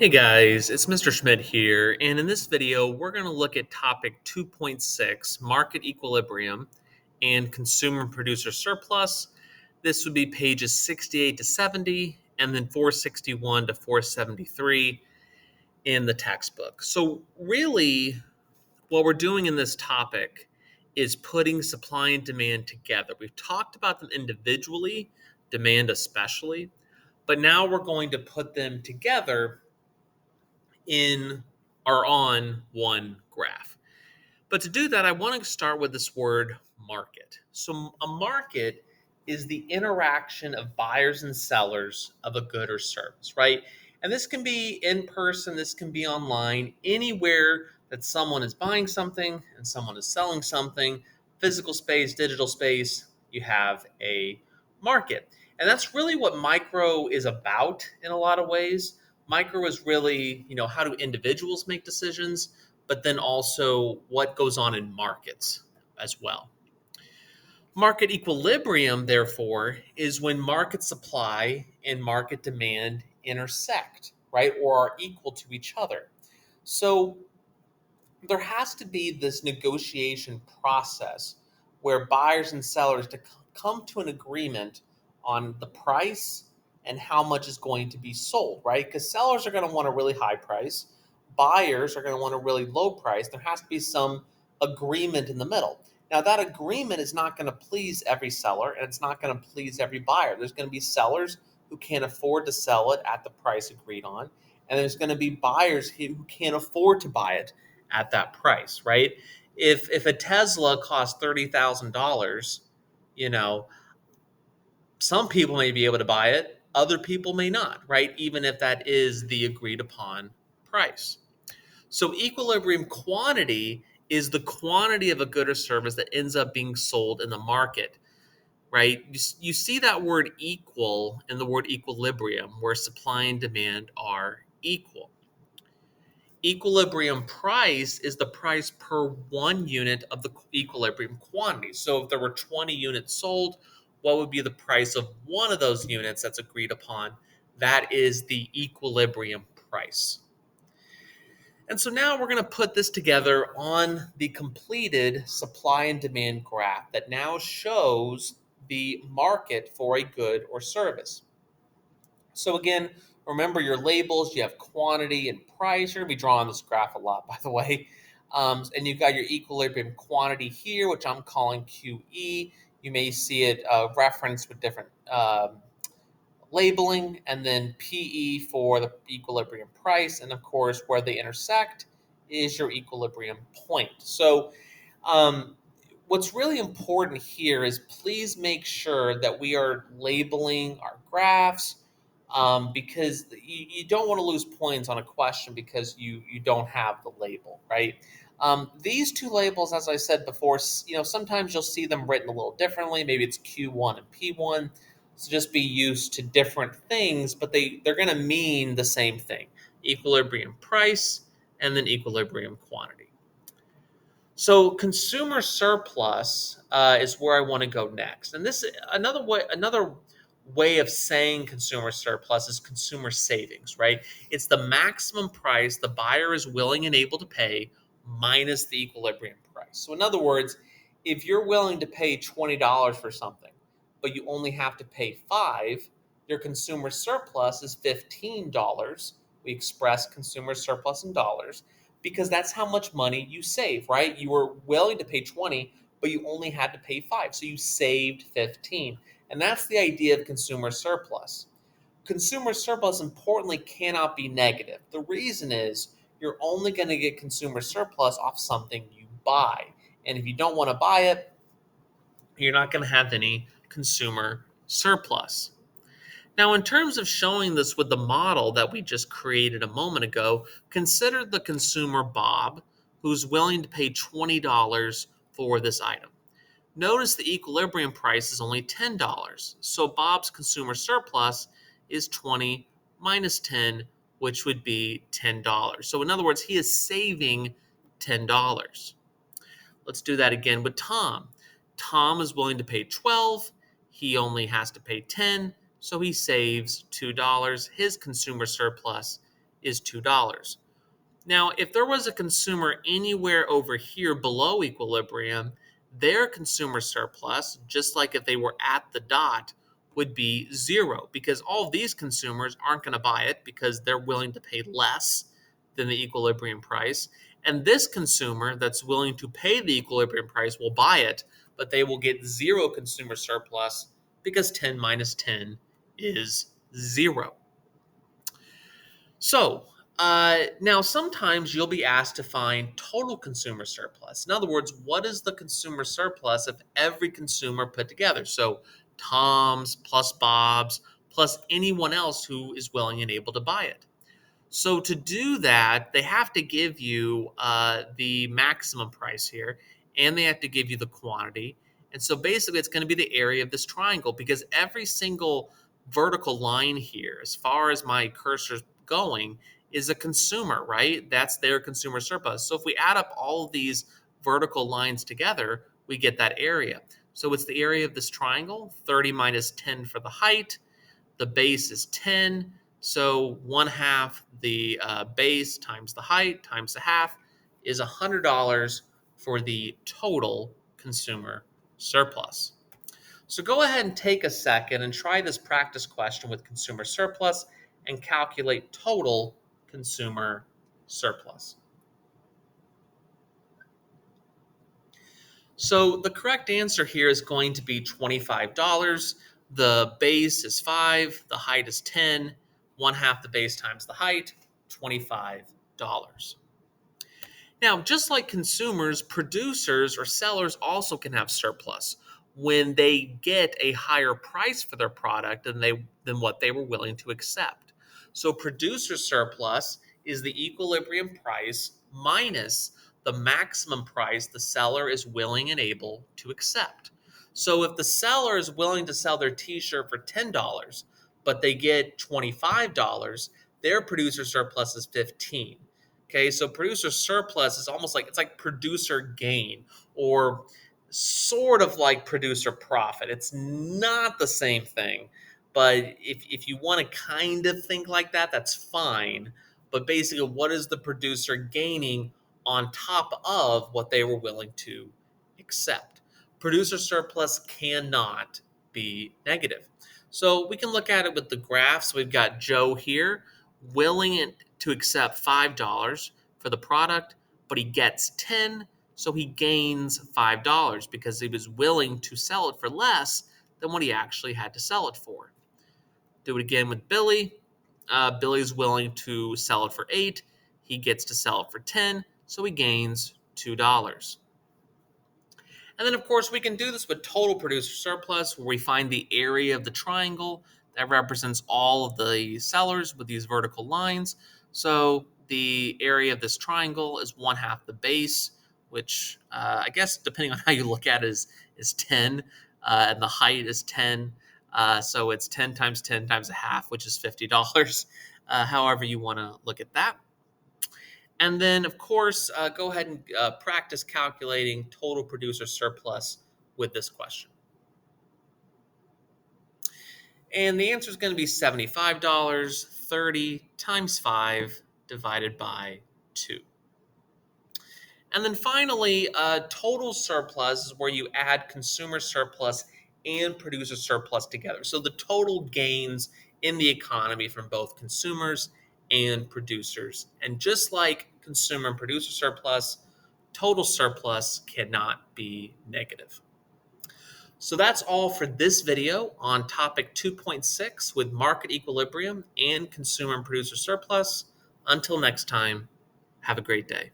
Hey guys, it's Mr. Schmidt here, and in this video, we're going to look at topic 2.6 market equilibrium and consumer and producer surplus. This would be pages 68 to 70, and then 461 to 473 in the textbook. So, really, what we're doing in this topic is putting supply and demand together. We've talked about them individually, demand especially, but now we're going to put them together in or on one graph. But to do that, I want to start with this word market. So a market is the interaction of buyers and sellers of a good or service, right? And this can be in person, this can be online, anywhere that someone is buying something and someone is selling something, physical space, digital space, you have a market. And that's really what micro is about in a lot of ways. Micro is really, how do individuals make decisions, but then also what goes on in markets as well. Market equilibrium, therefore, is when market supply and market demand intersect, right, or are equal to each other. So there has to be this negotiation process where buyers and sellers to come to an agreement on the price and how much is going to be sold, right? Because sellers are going to want a really high price, buyers are going to want a really low price. There has to be some agreement in the middle. Now, that agreement is not going to please every seller and it's not going to please every buyer. There's going to be sellers who can't afford to sell it at the price agreed on, and there's going to be buyers who can't afford to buy it at that price, right? If a Tesla costs $30,000, you know, some people may be able to buy it, other people may not, right? Even if that is the agreed upon price. So equilibrium quantity is the quantity of a good or service that ends up being sold in the market, right? You see that word equal in the word equilibrium, where supply and demand are equal. Equilibrium price is the price per 1 unit of the equilibrium quantity. So if there were 20 units sold, what would be the price of one of those units that's agreed upon? That is the equilibrium price. And so now we're going to put this together on the completed supply and demand graph that now shows the market for a good or service. So again, remember your labels. You have quantity and price. You're going to be drawing this graph a lot, by the way. And you've got your equilibrium quantity here, which I'm calling QE. You may see it referenced with different labeling, and then PE for the equilibrium price. And of course, where they intersect is your equilibrium point. So what's really important here is please make sure that we are labeling our graphs, because you don't want to lose points on a question because you don't have the label, right? These two labels, as I said before, sometimes you'll see them written a little differently. Maybe it's Q1 and P1. So just be used to different things, but they're going to mean the same thing: equilibrium price and then equilibrium quantity. So consumer surplus is where I want to go next, and this another way of saying consumer surplus is consumer savings, right? It's the maximum price the buyer is willing and able to pay minus the equilibrium price. So in other words, if you're willing to pay $20 for something, but you only have to pay $5, your consumer surplus is $15. We express consumer surplus in dollars because that's how much money you save, right? You were willing to pay 20, but you only had to pay 5, so you saved 15. And that's the idea of consumer surplus. Consumer surplus, importantly, cannot be negative. The reason is you're only going to get consumer surplus off something you buy. And if you don't want to buy it, you're not going to have any consumer surplus. Now, in terms of showing this with the model that we just created a moment ago, consider the consumer Bob, who's willing to pay $20 for this item. Notice the equilibrium price is only $10, so Bob's consumer surplus is 20 minus 10, which would be $10. So in other words, he is saving $10. Let's do that again with Tom. Tom is willing to pay 12. He only has to pay 10, so he saves $2. His consumer surplus is $2. Now, if there was a consumer anywhere over here below equilibrium, their consumer surplus, just like if they were at the dot, would be 0 because all of these consumers aren't going to buy it because they're willing to pay less than the equilibrium price. And this consumer that's willing to pay the equilibrium price will buy it, but they will get 0 consumer surplus because 10 minus 10 is 0. So, now sometimes you'll be asked to find total consumer surplus. In other words, what is the consumer surplus of every consumer put together? So, Tom's plus Bob's plus anyone else who is willing and able to buy it. So to do that, they have to give you the maximum price here, and they have to give you the quantity. And so basically, it's going to be the area of this triangle because every single vertical line here, as far as my cursor's going, is a consumer, right? That's their consumer surplus. So if we add up all of these vertical lines together, we get that area. So it's the area of this triangle, 30 minus 10 for the height. The base is 10. So 1/2 the base times the height times the half is $100 for the total consumer surplus. So go ahead and take a second and try this practice question with consumer surplus and calculate total consumer surplus. So the correct answer here is going to be $25. The base is 5, the height is 10, 1/2 the base times the height, $25. Now, just like consumers, producers or sellers also can have surplus when they get a higher price for their product than what they were willing to accept. So producer surplus is the equilibrium price minus the maximum price the seller is willing and able to accept. So if the seller is willing to sell their t-shirt for $10, but they get $25, their producer surplus is 15. Okay, so producer surplus is almost like it's like producer gain or sort of like producer profit. It's not the same thing, but if you want to kind of think like that, that's fine. But basically, what is the producer gaining on top of what they were willing to accept? Producer surplus cannot be negative. So we can look at it with the graphs. We've got Joe here willing to accept $5 for the product, but he gets 10, so he gains $5 because he was willing to sell it for less than what he actually had to sell it for. Do it again with Billy. Billy's willing to sell it for 8. He gets to sell it for 10, so he gains $2. And then, of course, we can do this with total producer surplus, where we find the area of the triangle that represents all of the sellers with these vertical lines. So the area of this triangle is 1/2 the base, which I guess, depending on how you look at it, is 10, and the height is 10. So it's 10 times 10 times a half, which is $50, however you want to look at that. And then, of course, go ahead and practice calculating total producer surplus with this question. And the answer is going to be $75, 30 times 5 divided by 2. And then finally, total surplus is where you add consumer surplus and producer surplus together. So the total gains in the economy from both consumers and producers. And just like consumer and producer surplus, total surplus cannot be negative. So that's all for this video on topic 2.6 with market equilibrium and consumer and producer surplus. Until next time, have a great day.